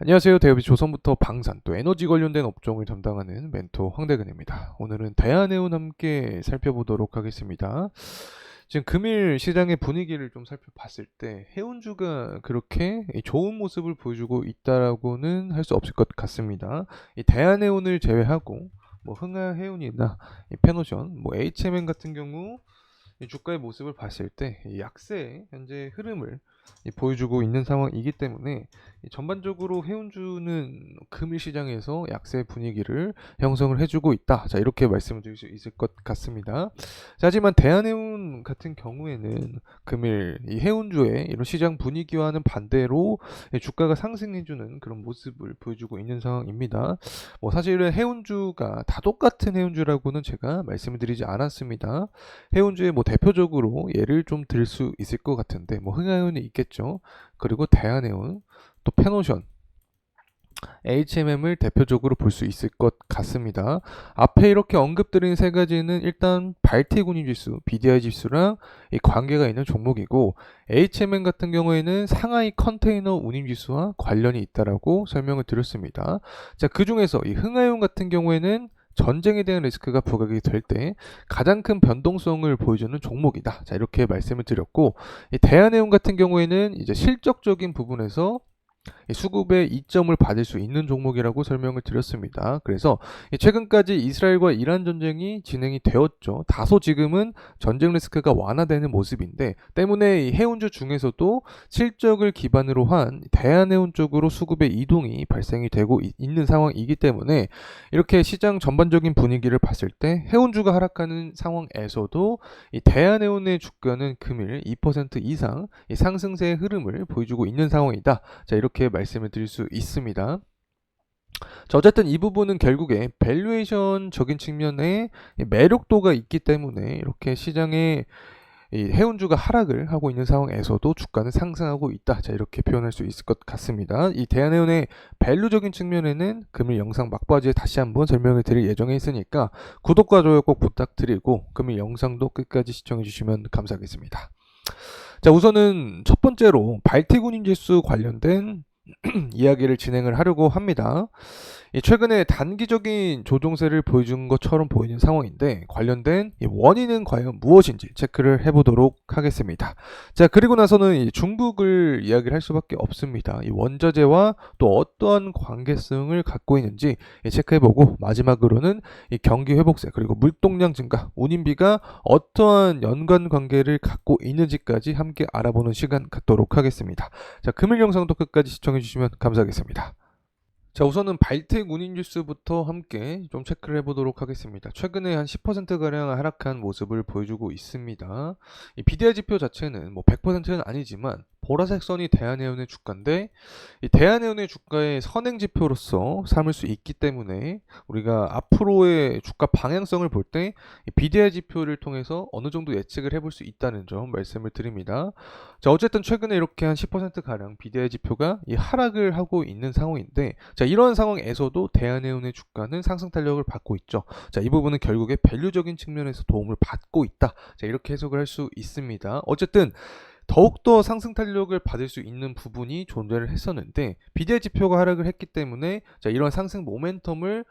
안녕하세요. 대업이 조선부터 방산 또 에너지 관련된 업종을 담당하는 멘토 황대근입니다. 오늘은 대한해운 함께 살펴보도록 하겠습니다. 지금 금일 시장의 분위기를 좀 살펴봤을 때 해운주가 그렇게 좋은 모습을 보여주고 있다라고는 할 수 없을 것 같습니다. 이 대한해운을 제외하고 뭐 흥하해운이나 이 페노션, 뭐 HMN 같은 경우 이 주가의 모습을 봤을 때 이 약세의 현재 흐름을 보여주고 있는 상황이기 때문에 이 전반적으로 해운주는 금일 시장에서 약세 분위기를 형성을 해주고 있다. 자, 이렇게 말씀을 드릴 수 있을 것 같습니다. 자, 하지만 대한해운 같은 경우에는 금일 이 해운주의 이런 시장 분위기와는 반대로 이 주가가 상승해주는 그런 모습을 보여주고 있는 상황입니다. 뭐 사실은 해운주가 다 똑같은 해운주라고는 제가 말씀을 드리지 않았습니다. 해운주의 뭐 대표적으로 예를 좀 들 수 있을 것 같은데 뭐 흥하해운이 있겠죠. 그리고 대한해운, 또 페노션, HMM을 대표적으로 볼 수 있을 것 같습니다. 앞에 이렇게 언급드린 세 가지는 일단 발틱 운임지수, BDI 지수랑 이 관계가 있는 종목이고, HMM 같은 경우에는 상하이 컨테이너 운임지수와 관련이 있다라고 설명을 드렸습니다. 자, 그 중에서 이 흥하해운 같은 경우에는 전쟁에 대한 리스크가 부각이 될 때 가장 큰 변동성을 보여주는 종목이다. 자, 이렇게 말씀을 드렸고, 이 대한해운 같은 경우에는 이제 실적적인 부분에서 수급의 이점을 받을 수 있는 종목이라고 설명을 드렸습니다. 그래서 최근까지 이스라엘과 이란 전쟁이 진행이 되었죠. 다소 지금은 전쟁 리스크가 완화되는 모습인데 때문에 이 해운주 중에서도 실적을 기반으로 한 대한해운 쪽으로 수급의 이동이 발생이 되고 있는 상황이기 때문에 이렇게 시장 전반적인 분위기를 봤을 때 해운주가 하락하는 상황에서도 이 대한해운의 주가는 금일 2% 이상 이 상승세의 흐름을 보여주고 있는 상황이다. 자, 이렇게 말씀을 드릴 수 있습니다. 자, 어쨌든 이 부분은 결국에 밸류에이션적인 측면에 매력도가 있기 때문에 이렇게 시장에 이 해운주가 하락을 하고 있는 상황에서도 주가는 상승하고 있다. 자, 이렇게 표현할 수 있을 것 같습니다. 이 대한해운의 밸류적인 측면에는 금일 영상 막바지에 다시 한번 설명을 드릴 예정에 있으니까 구독과 좋아요 꼭 부탁드리고 금일 영상도 끝까지 시청해 주시면 감사하겠습니다. 자, 우선은 첫 번째로 발틱 운임지수 관련된 이야기를 진행을 하려고 합니다. 최근에 단기적인 조정세를 보여준 것처럼 보이는 상황인데 관련된 원인은 과연 무엇인지 체크를 해보도록 하겠습니다. 자, 그리고 나서는 중국을 이야기를 할 수밖에 없습니다. 이 원자재와 또 어떠한 관계성을 갖고 있는지 체크해보고 마지막으로는 이 경기 회복세 그리고 물동량 증가, 운임비가 어떠한 연관 관계를 갖고 있는지까지 함께 알아보는 시간 갖도록 하겠습니다. 자, 금일 영상도 끝까지 시청해주시면 감사하겠습니다. 자, 우선은 발틱 운임지수부터 함께 좀 체크를 해보도록 하겠습니다. 최근에 한 10%가량 하락한 모습을 보여주고 있습니다. 이 BDI 지표 자체는 뭐 100%는 아니지만 보라색 선이 대한해운의 주가인데 이 대한해운의 주가의 선행 지표로서 삼을 수 있기 때문에 우리가 앞으로의 주가 방향성을 볼 때 BDI 지표를 통해서 어느 정도 예측을 해볼 수 있다는 점 말씀을 드립니다. 자, 어쨌든 최근에 이렇게 한 10%가량 BDI 지표가 이 하락을 하고 있는 상황인데 자, 이런 상황에서도 대한해운의 주가는 상승 탄력을 받고 있죠. 자, 이 부분은 결국에 밸류적인 측면에서 도움을 받고 있다. 자, 이렇게 해석을 할 수 있습니다. 어쨌든 더욱더 상승 탄력을 받을 수 있는 부분이 존재를 했었는데 BDI 지표가 하락을 했기 때문에 자, 이런 상승 모멘텀을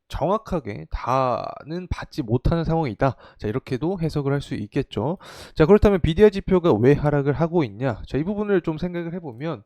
정확하게 다는 받지 못하는 상황이다. 자, 이렇게도 해석을 할 수 있겠죠. 자, 그렇다면 BDI 지표가 왜 하락을 하고 있냐? 자, 이 부분을 좀 생각을 해보면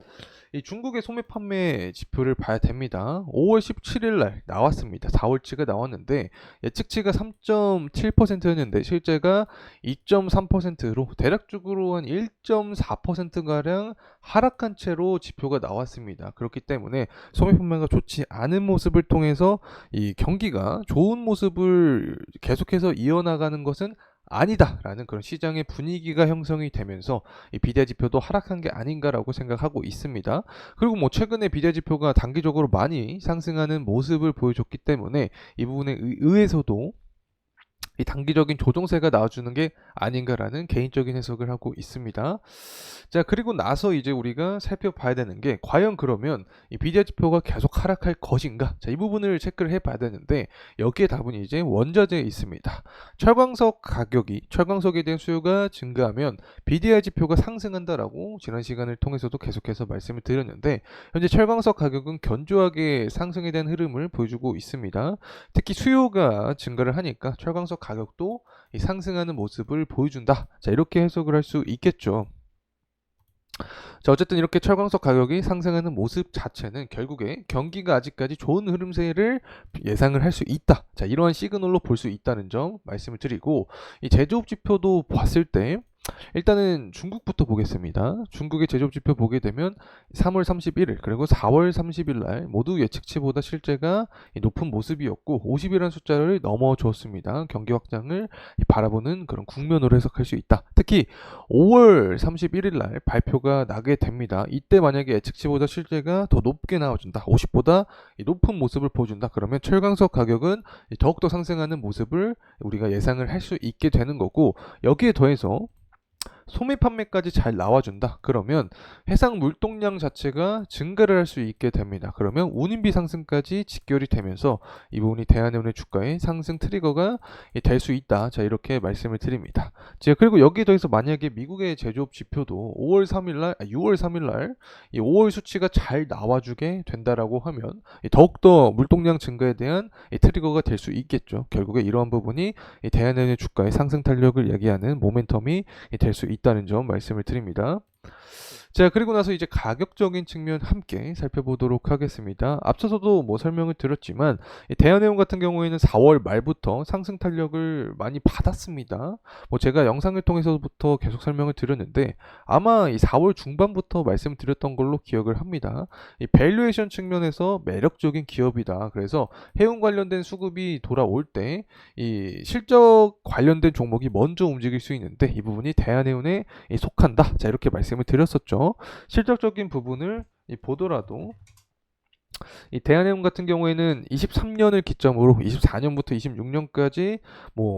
이 중국의 소매 판매 지표를 봐야 됩니다. 5월 17일 날 나왔습니다. 4월치가 나왔는데 예측치가 3.7%였는데 실제가 2.3%로 대략적으로 한 1.4%가량 하락한 채로 지표가 나왔습니다. 그렇기 때문에 소매 판매가 좋지 않은 모습을 통해서 이 경기가 좋은 모습을 계속해서 이어나가는 것은 아니다라는 그런 시장의 분위기가 형성이 되면서 이 비대 지표도 하락한 게 아닌가라고 생각하고 있습니다. 그리고 뭐 최근에 비대 지표가 단기적으로 많이 상승하는 모습을 보여줬기 때문에 이 부분에 의해서도 이 단기적인 조정세가 나와주는 게 아닌가라는 개인적인 해석을 하고 있습니다. 자, 그리고 나서 이제 우리가 살펴봐야 되는 게 과연 그러면 이 비디아 지표가 계속 하락할 것인가? 자, 이 부분을 체크를 해봐야 되는데 여기에 답은 이제 원자재에 있습니다. 철광석에 대한 수요가 증가하면 비디아 지표가 상승한다라고 지난 시간을 통해서도 계속해서 말씀을 드렸는데 현재 철광석 가격은 견조하게 상승에 대한 흐름을 보여주고 있습니다. 특히 수요가 증가를 하니까 철광석 가격도 이 상승하는 모습을 보여준다. 자, 이렇게 해석을 할 수 있겠죠. 자, 어쨌든 이렇게 철광석 가격이 상승하는 모습 자체는 결국에 경기가 아직까지 좋은 흐름세를 예상을 할 수 있다. 자, 이러한 시그널로 볼 수 있다는 점 말씀을 드리고 이 제조업 지표도 봤을 때 일단은 중국부터 보겠습니다. 중국의 제조업 지표 보게 되면 3월 31일 그리고 4월 30일 날 모두 예측치보다 실제가 높은 모습이었고 50이라는 숫자를 넘어줬습니다. 경기 확장을 바라보는 그런 국면으로 해석할 수 있다. 특히 5월 31일 날 발표가 나게 됩니다. 이때 만약에 예측치보다 실제가 더 높게 나와준다. 50보다 높은 모습을 보여준다. 그러면 철광석 가격은 더욱더 상승하는 모습을 우리가 예상을 할 수 있게 되는 거고 여기에 더해서 소매 판매까지 잘 나와준다. 그러면 해상 물동량 자체가 증가를 할 수 있게 됩니다. 그러면 운임비 상승까지 직결이 되면서 이 부분이 대한해운의 주가의 상승 트리거가 될 수 있다. 자, 이렇게 말씀을 드립니다. 자, 그리고 여기에 더해서 만약에 미국의 제조업 지표도 6월 3일 날 이 5월 수치가 잘 나와주게 된다라고 하면 더욱더 물동량 증가에 대한 트리거가 될 수 있겠죠. 결국에 이러한 부분이 대한해운의 주가의 상승 탄력을 얘기하는 모멘텀이 될 수 있다는 점 말씀을 드립니다. 자, 그리고 나서 이제 가격적인 측면 함께 살펴보도록 하겠습니다. 앞서서도 설명을 드렸지만 대한해운 같은 경우에는 4월 말부터 상승 탄력을 많이 받았습니다. 제가 영상을 통해서부터 계속 설명을 드렸는데 아마 이 4월 중반부터 말씀드렸던 걸로 기억을 합니다. 이 밸류에이션 측면에서 매력적인 기업이다. 그래서 해운 관련된 수급이 돌아올 때 이 실적 관련된 종목이 먼저 움직일 수 있는데 이 부분이 대한해운에 속한다. 자, 이렇게 말씀을 드렸었죠. 실적적인 부분을 보더라도 이 대한해운 같은 경우에는 23년을 기점으로 24년부터 26년까지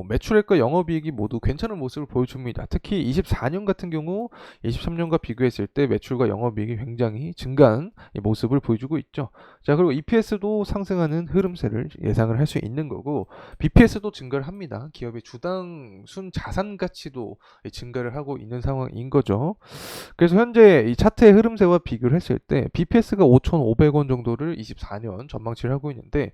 매출액과 영업이익이 모두 괜찮은 모습을 보여줍니다. 특히 24년 같은 경우 23년과 비교했을 때 매출과 영업이익이 굉장히 증가한 모습을 보여주고 있죠. 자, 그리고 EPS도 상승하는 흐름세를 예상을 할 수 있는 거고 BPS도 증가를 합니다. 기업의 주당 순 자산 가치도 증가를 하고 있는 상황인 거죠. 그래서 현재 이 차트의 흐름세와 비교를 했을 때 BPS가 5,500원 정도를 24년 전망치를 하고 있는데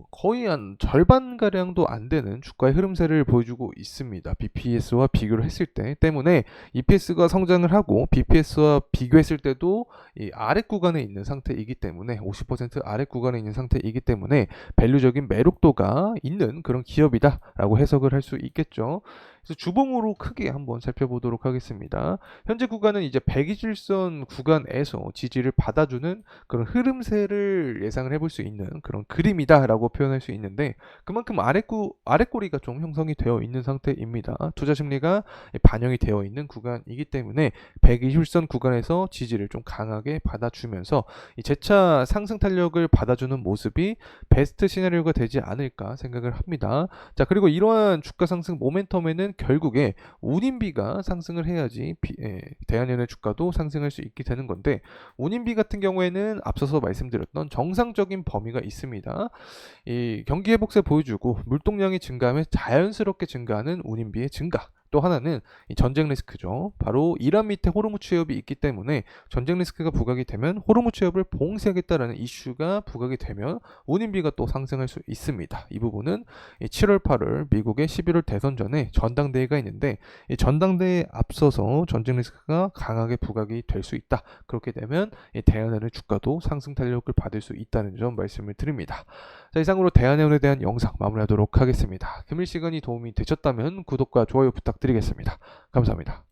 거의 한 절반가량도 안 되는 주가의 흐름세를 보여주고 있습니다. BPS와 비교를 했을 때 때문에 EPS가 성장을 하고 BPS와 비교했을 때도 이 아랫 구간에 있는 상태이기 때문에 50% 아랫 구간에 있는 상태이기 때문에 밸류적인 매력도가 있는 그런 기업이다라고 해석을 할 수 있겠죠. 그래서 주봉으로 크게 한번 살펴보도록 하겠습니다. 현재 구간은 이제 120선 구간에서 지지를 받아주는 그런 흐름세를 예상을 해볼 수 있는 그런 그림이다라고 표현할 수 있는데 그만큼 아랫꼬리가 좀 형성이 되어 있는 상태입니다. 투자 심리가 반영이 되어 있는 구간이기 때문에 120선 구간에서 지지를 좀 강하게 받아주면서 이 재차 상승 탄력을 받아주는 모습이 베스트 시나리오가 되지 않을까 생각을 합니다. 자, 그리고 이러한 주가 상승 모멘텀에는 결국에 운임비가 상승을 해야지 대한해운의 주가도 상승할 수 있게 되는 건데 운임비 같은 경우에는 앞서서 말씀드렸던 정상적인 범위가 있습니다. 이 경기 회복세 보여주고 물동량이 증가하면 자연스럽게 증가하는 운임비의 증가. 또 하나는 이 전쟁 리스크죠. 바로 이란 밑에 호르무즈 해협이 있기 때문에 전쟁 리스크가 부각이 되면 호르무즈 해협을 봉쇄하겠다라는 이슈가 부각이 되면 운임비가 또 상승할 수 있습니다. 이 부분은 7월 8월 미국의 11월 대선 전에 전당대회가 있는데 이 전당대회에 앞서서 전쟁 리스크가 강하게 부각이 될 수 있다. 그렇게 되면 대한해운의 주가도 상승 탄력을 받을 수 있다는 점 말씀을 드립니다. 자, 이상으로 대한해운에 대한 영상 마무리하도록 하겠습니다. 금일 시간이 도움이 되셨다면 구독과 좋아요 부탁드리겠습니다. 감사합니다.